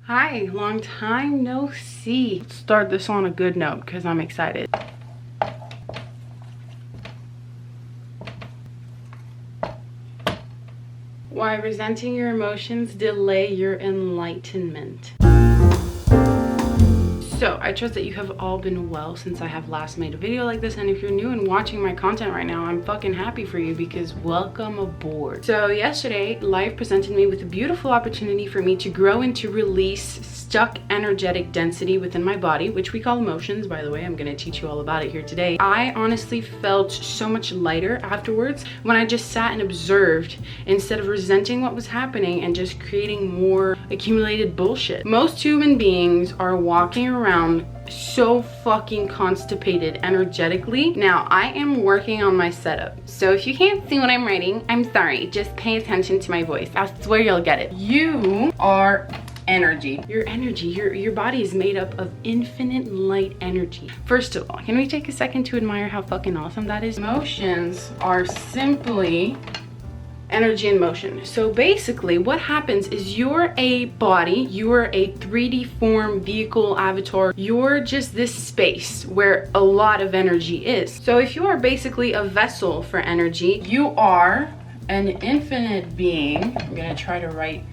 Hi, long time no see. Let's start this on a good note because I'm excited. Why resenting your emotions delay your enlightenment. So I trust that you have all been well since I have last made a video like this, and if you're new and watching my content right now, I'm fucking happy for you because welcome aboard. So yesterday, life presented me with a beautiful opportunity for me to grow and to release stuck energetic density within my body, which we call emotions, by the way. I'm gonna teach you all about it here today. I honestly felt so much lighter afterwards when I just sat and observed instead of resenting what was happening and just creating more accumulated bullshit. Most human beings are walking around so fucking constipated energetically. Now, I am working on my setup, so if you can't see what I'm writing, I'm sorry. Just pay attention to my voice. I swear you'll get it. You are energy. Your body is made up of infinite light energy. First of all, can we take a second to admire how fucking awesome that is? Emotions are simply energy in motion. So basically what happens is you're a body, you're a 3D form vehicle avatar, you're just this space where a lot of energy is. So if you are basically a vessel for energy, you are an infinite being. I'm gonna try to write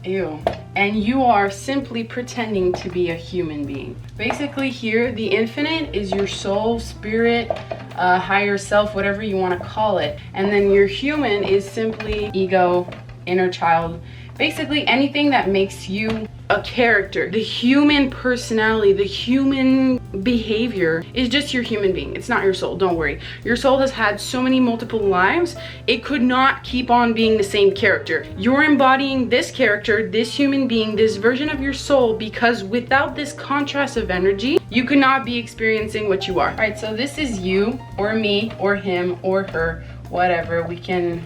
ew. And you are simply pretending to be a human being. Basically here, the infinite is your soul, spirit, higher self, whatever you want to call it. And then your human is simply ego, inner child, basically anything that makes you a character. The human personality, the human behavior is just your human being. It's not your soul, don't worry. Your soul has had so many multiple lives, it could not keep on being the same character. You're embodying this character, this human being, this version of your soul, because without this contrast of energy, you could not be experiencing what you are. All right, so this is you, or me, or him, or her, whatever. We can,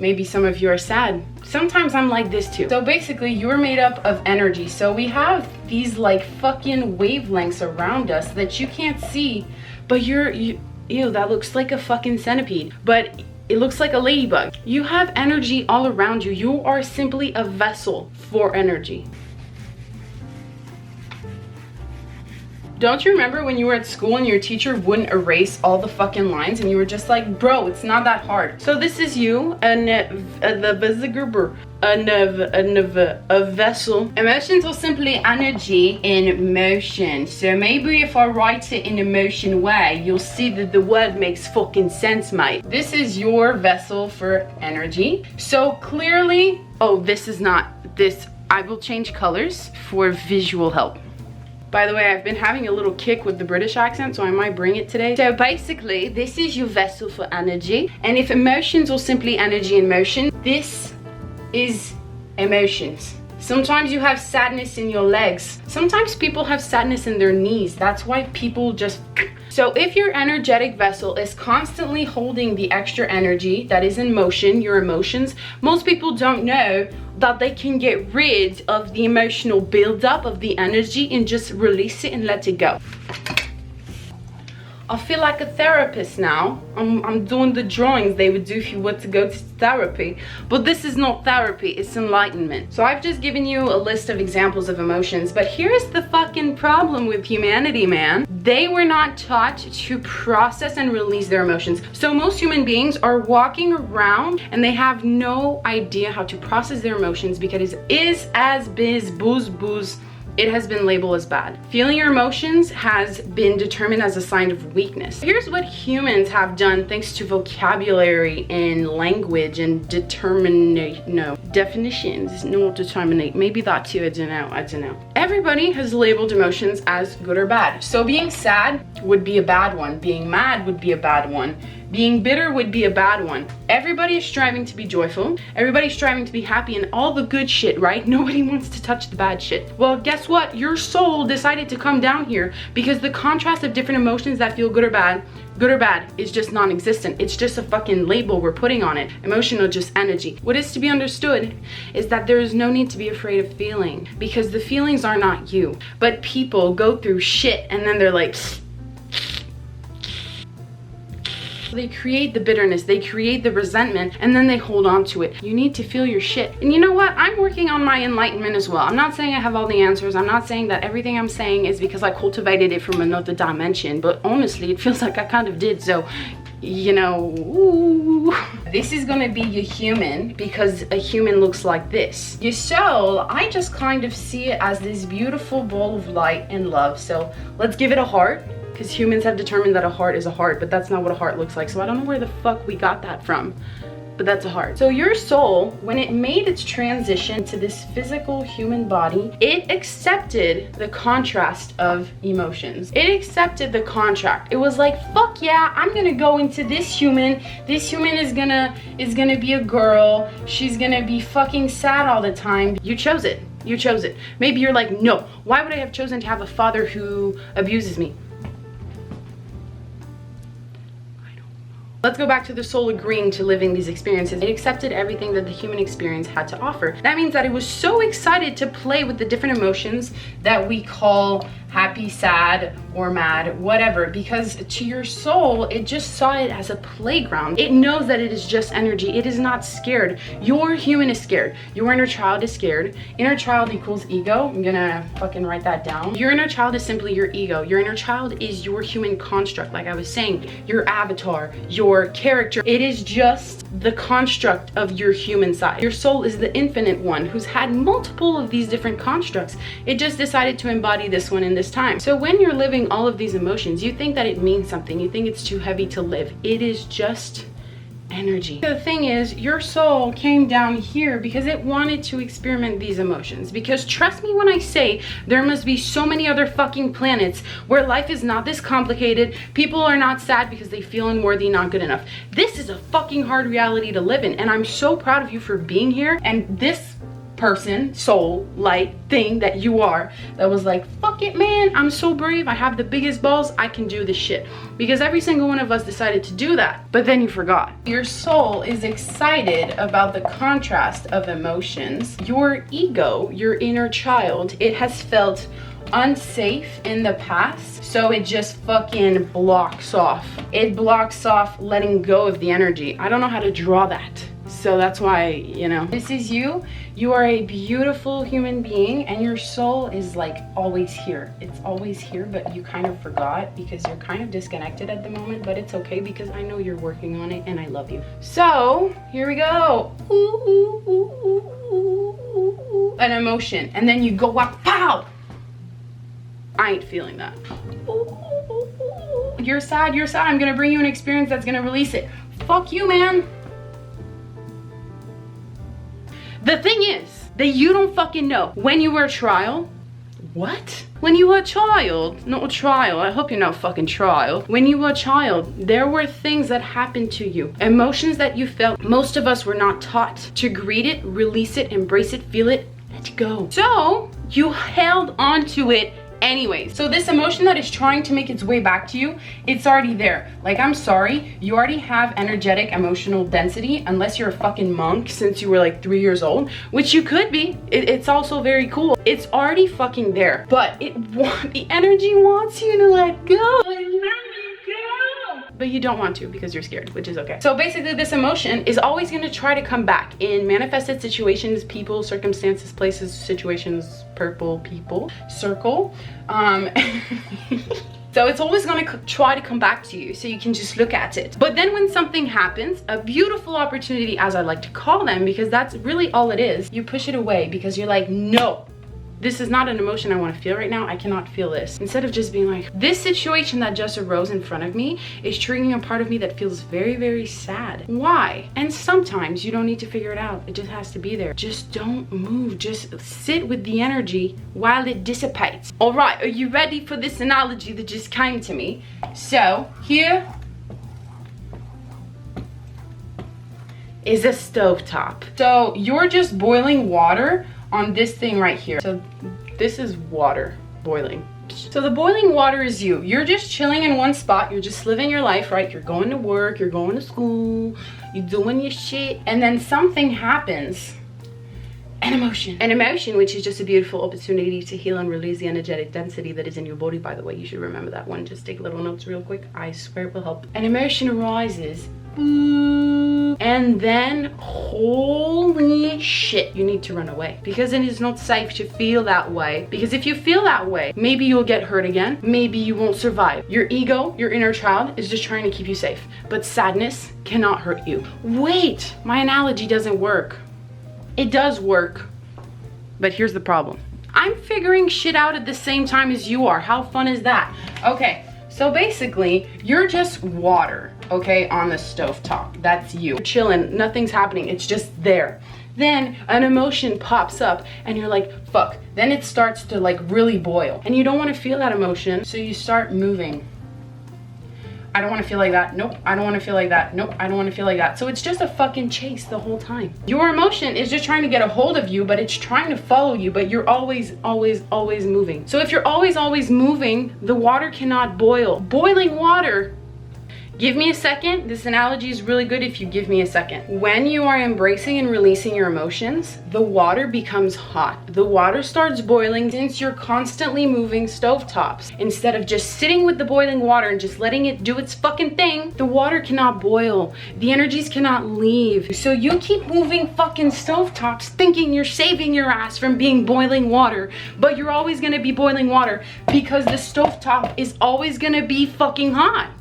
maybe some of you are sad. Sometimes I'm like this too. So basically you're made up of energy. So we have these like fucking wavelengths around us that you can't see, but ew, that looks like a fucking centipede, but it looks like a ladybug. You have energy all around you. You are simply a vessel for energy. Don't you remember when you were at school and your teacher wouldn't erase all the fucking lines and you were just like, bro, it's not that hard. So this is you, a vessel. Emotions are simply energy in motion. So maybe if I write it in a motion way, you'll see that the word makes fucking sense, mate. This is your vessel for energy. So clearly, oh, this is not this. I will change colors for visual help. By the way, I've been having a little kick with the British accent, so I might bring it today. So basically, this is your vessel for energy. And if emotions are simply energy in motion, this is emotions. Sometimes you have sadness in your legs. Sometimes people have sadness in their knees. That's why people just... So if your energetic vessel is constantly holding the extra energy that is in motion, your emotions, most people don't know that they can get rid of the emotional buildup of the energy and just release it and let it go. I feel like a therapist now. I'm doing the drawings they would do if you were to go to therapy. But this is not therapy, it's enlightenment. So I've just given you a list of examples of emotions, but here's the fucking problem with humanity, man. They were not taught to process and release their emotions. So most human beings are walking around and they have no idea how to process their emotions because it is as biz, booze, booze. It has been labeled as bad. Feeling your emotions has been determined as a sign of weakness. Here's what humans have done thanks to vocabulary and language and definitions. No, determinate. Maybe that too, I don't know. Everybody has labeled emotions as good or bad. So being sad would be a bad one. Being mad would be a bad one. Being bitter would be a bad one. Everybody is striving to be joyful. Everybody's striving to be happy and all the good shit, right? Nobody wants to touch the bad shit. Well, guess what? Your soul decided to come down here because the contrast of different emotions that feel good or bad is just non-existent. It's just a fucking label we're putting on it. Emotional, just energy. What is to be understood is that there is no need to be afraid of feeling because the feelings are not you. But people go through shit and then they're like, They create the bitterness, they create the resentment, and then they hold on to it. You need to feel your shit. And you know what? I'm working on my enlightenment as well. I'm not saying I have all the answers. I'm not saying that everything I'm saying is because I cultivated it from another dimension, but honestly, it feels like I kind of did. So, you know, ooh. This is gonna be your human, because a human looks like this. Your soul, I just kind of see it as this beautiful ball of light and love. So let's give it a heart, because humans have determined that a heart is a heart, but that's not what a heart looks like. So I don't know where the fuck we got that from, but that's a heart. So your soul, when it made its transition to this physical human body, it accepted the contrast of emotions. It accepted the contract. It was like, fuck yeah, I'm gonna go into this human. This human is gonna be a girl. She's gonna be fucking sad all the time. You chose it. You chose it. Maybe you're like, no, why would I have chosen to have a father who abuses me? Let's go back to the soul agreeing to living these experiences. It accepted everything that the human experience had to offer. That means that it was so excited to play with the different emotions that we call happy, sad, or mad, whatever, because to your soul, it just saw it as a playground. It knows that it is just energy. It is not scared. Your human is scared. Your inner child is scared. Inner child equals ego. I'm gonna fucking write that down. Your inner child is simply your ego. Your inner child is your human construct, like I was saying, your avatar, your character. It is just the construct of your human side. Your soul is the infinite one who's had multiple of these different constructs. It just decided to embody this one in this time. So when you're living all of these emotions, you think that it means something. You think it's too heavy to live. It is just energy. The thing is, your soul came down here because it wanted to experiment these emotions. Because trust me when I say, there must be so many other fucking planets where life is not this complicated. People are not sad because they feel unworthy, not good enough. This is a fucking hard reality to live in, and I'm so proud of you for being here. And this person, soul, light, thing that you are, that was like, fuck it, man, I'm so brave, I have the biggest balls, I can do this shit. Because every single one of us decided to do that, but then you forgot. Your soul is excited about the contrast of emotions. Your ego, your inner child, it has felt unsafe in the past, so it just fucking blocks off. It blocks off letting go of the energy. I don't know how to draw that. So that's why, you know, this is you. You are a beautiful human being, and your soul is like always here. It's always here, but you kind of forgot because you're kind of disconnected at the moment, but it's okay because I know you're working on it and I love you. So here we go. Ooh, ooh, ooh, ooh, ooh, ooh. An emotion, and then you go up, pow! I ain't feeling that. Ooh, ooh, ooh, ooh. You're sad, you're sad. I'm gonna bring you an experience that's gonna release it. Fuck you, man. The thing is that you don't fucking know. When you were a trial, what? When you were a child, not a trial, I hope you're not fucking trial. When you were a child, there were things that happened to you. Emotions that you felt. Most of us were not taught to greet it, release it, embrace it, feel it, let it go. So you held on to it anyways. So this emotion that is trying to make its way back to you, it's already there. Like, I'm sorry, you already have energetic emotional density, unless you're a fucking monk since you were like 3 years old, which you could be. It's also very cool. It's already fucking there, but the energy wants you to let go. But you don't want to because you're scared, which is okay. So basically this emotion is always going to try to come back in manifested situations, people, circumstances, places, situations, purple people, circle. So it's always going to try to come back to you, so you can just look at it. But then when something happens, a beautiful opportunity, as I like to call them, because that's really all it is, you push it away because you're like, no. This is not an emotion I want to feel right now. I cannot feel this. Instead of just being like, this situation that just arose in front of me is triggering a part of me that feels very, very sad. Why? And sometimes you don't need to figure it out. It just has to be there. Just don't move. Just sit with the energy while it dissipates. All right, are you ready for this analogy that just came to me? So here is a stovetop. So you're just boiling water on this thing right here. So this is water boiling. So the boiling water is you. You're just chilling in one spot. You're just living your life, right? You're going to work, you're going to school, you're doing your shit, and then something happens An emotion. An emotion, which is just a beautiful opportunity to heal and release the energetic density that is in your body, by the way. You should remember that one. Just take little notes real quick. I swear it will help. An emotion arises. And then, holy shit, you need to run away. Because it is not safe to feel that way. Because if you feel that way, maybe you'll get hurt again. Maybe you won't survive. Your ego, your inner child, is just trying to keep you safe. But sadness cannot hurt you. Wait, my analogy doesn't work. It does work, but here's the problem. I'm figuring shit out at the same time as you are. How fun is that? Okay, so basically, you're just water, okay, on the stovetop. That's you. You're chilling, nothing's happening, it's just there. Then an emotion pops up and you're like, fuck. Then it starts to like really boil. And you don't want to feel that emotion, so you start moving. I don't want to feel like that. Nope, I don't want to feel like that. Nope, I don't want to feel like that. So it's just a fucking chase the whole time. Your emotion is just trying to get a hold of you, but it's trying to follow you, but you're always moving. So if you're always moving, the water cannot boil. Boiling water. Give me a second. This analogy is really good if you give me a second. When you are embracing and releasing your emotions, the water becomes hot. The water starts boiling since you're constantly moving stovetops. Instead of just sitting with the boiling water and just letting it do its fucking thing, the water cannot boil. The energies cannot leave. So you keep moving fucking stovetops thinking you're saving your ass from being boiling water, but you're always gonna be boiling water because the stovetop is always gonna be fucking hot.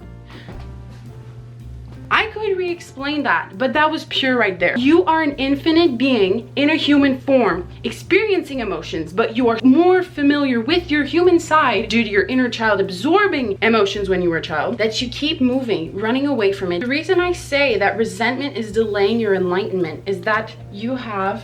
I could re-explain that, but that was pure right there. You are an infinite being in a human form, experiencing emotions, but you are more familiar with your human side due to your inner child absorbing emotions when you were a child, that you keep moving, running away from it. The reason I say that resentment is delaying your enlightenment is that you have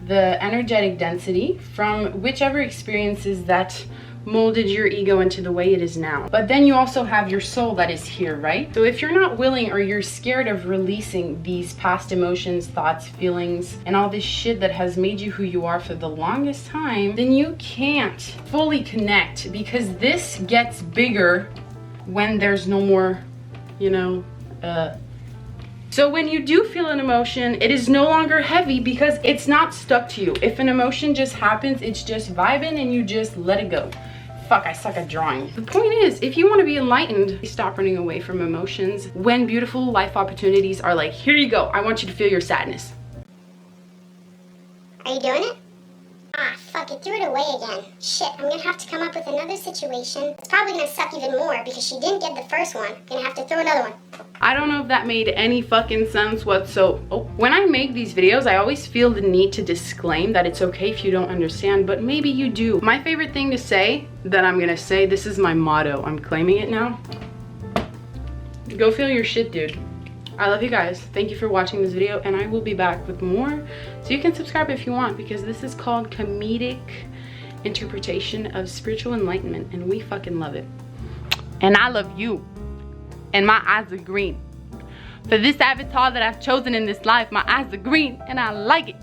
the energetic density from whichever experiences that molded your ego into the way it is now. But then you also have your soul that is here, right? So if you're not willing or you're scared of releasing these past emotions, thoughts, feelings, and all this shit that has made you who you are for the longest time, then you can't fully connect, because this gets bigger when there's no more, So when you do feel an emotion, it is no longer heavy because it's not stuck to you. If an emotion just happens, it's just vibing and you just let it go. Fuck, I suck at drawing. The point is, if you want to be enlightened, stop running away from emotions when beautiful life opportunities are like, here you go, I want you to feel your sadness. Are you doing it? Ah, fuck it, threw it away again. Shit, I'm gonna have to come up with another situation. It's probably gonna suck even more because she didn't get the first one. Gonna have to throw another one. I don't know if that made any fucking sense whatsoever. When I make these videos, I always feel the need to disclaim that it's okay if you don't understand, but maybe you do. My favorite thing to say that I'm gonna say, this is my motto, I'm claiming it now. Go feel your shit, dude. I love you guys. Thank you for watching this video, and I will be back with more. So you can subscribe if you want, because this is called comedic interpretation of spiritual enlightenment, and we fucking love it. And I love you. And my eyes are green. For this avatar that I've chosen in this life, my eyes are green, and I like it.